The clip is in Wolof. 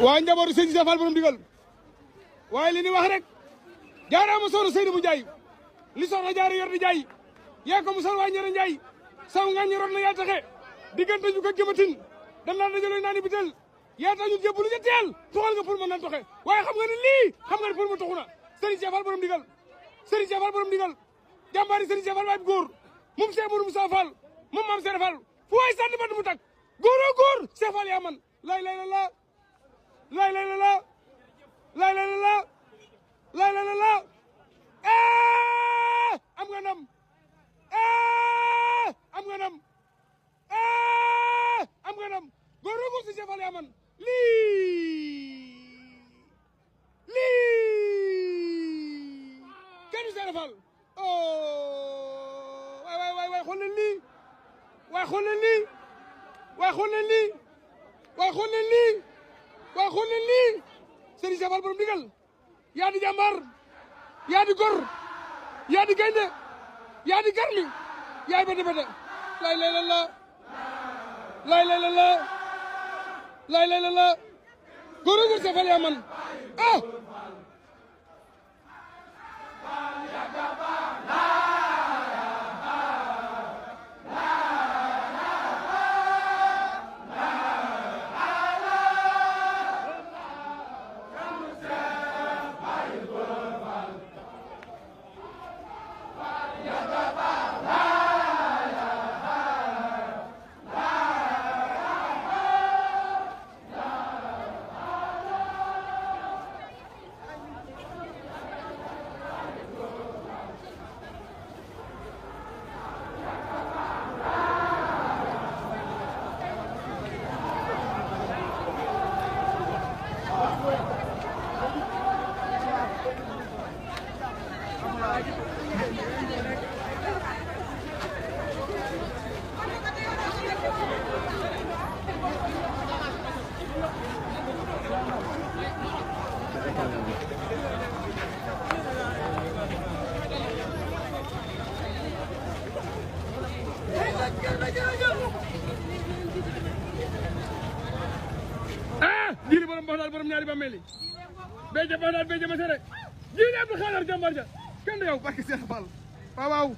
waa njabootu sëñ Cheikh Fall borom digal waaye li ni wax rek jaaraama soxna Seynabou Ndiaye li soxna jaara yor di jaay yaa ko musal waa ñere Ndiaye saw nga ñi rot na yaa taxe diggante ñu ko jëmatin dan naan dajaloy naa ni bitel yaa tax ñu jébbalu ca teel toxal nga pour mën nan toxe waaye xam nga ne lii xam nga ne pour mu toxu na Serigne Cheikh Fall borom digal Serigne Cheikh Fall borom digal jàmbaari Serigne Cheikh Fall waay góor moom Cheikh Mourou Moussa Fall moom maam Cheikh Fall fu waay sànni bat mu tak góoroo góor Cheikh Fall yaa man lay lay la lay lay la lay lay la lay lay la am nga ndam am nga ndam am nga ndam góoroo góor si Cheikh Fall yaa man lii kenn du Cheikh Fall waay xool leen lii waay xool leen lii waay xool leen lii waay xool leen lii waay xool leen lii Serigne Cheikh Fall borom digal yaa di jàmbaar yaa di gor yaa di gaynde yaa di garmi yaay bete bete lay lay la lay lay la lay lay la góor góor Cheikh Fall yaa man jili borom baxdaal borom ñaari ba meli beja baxdaal beja masere jili Abdou Khadar jàmbar ja kenn du yow barke Cheikh Fall waaw waaw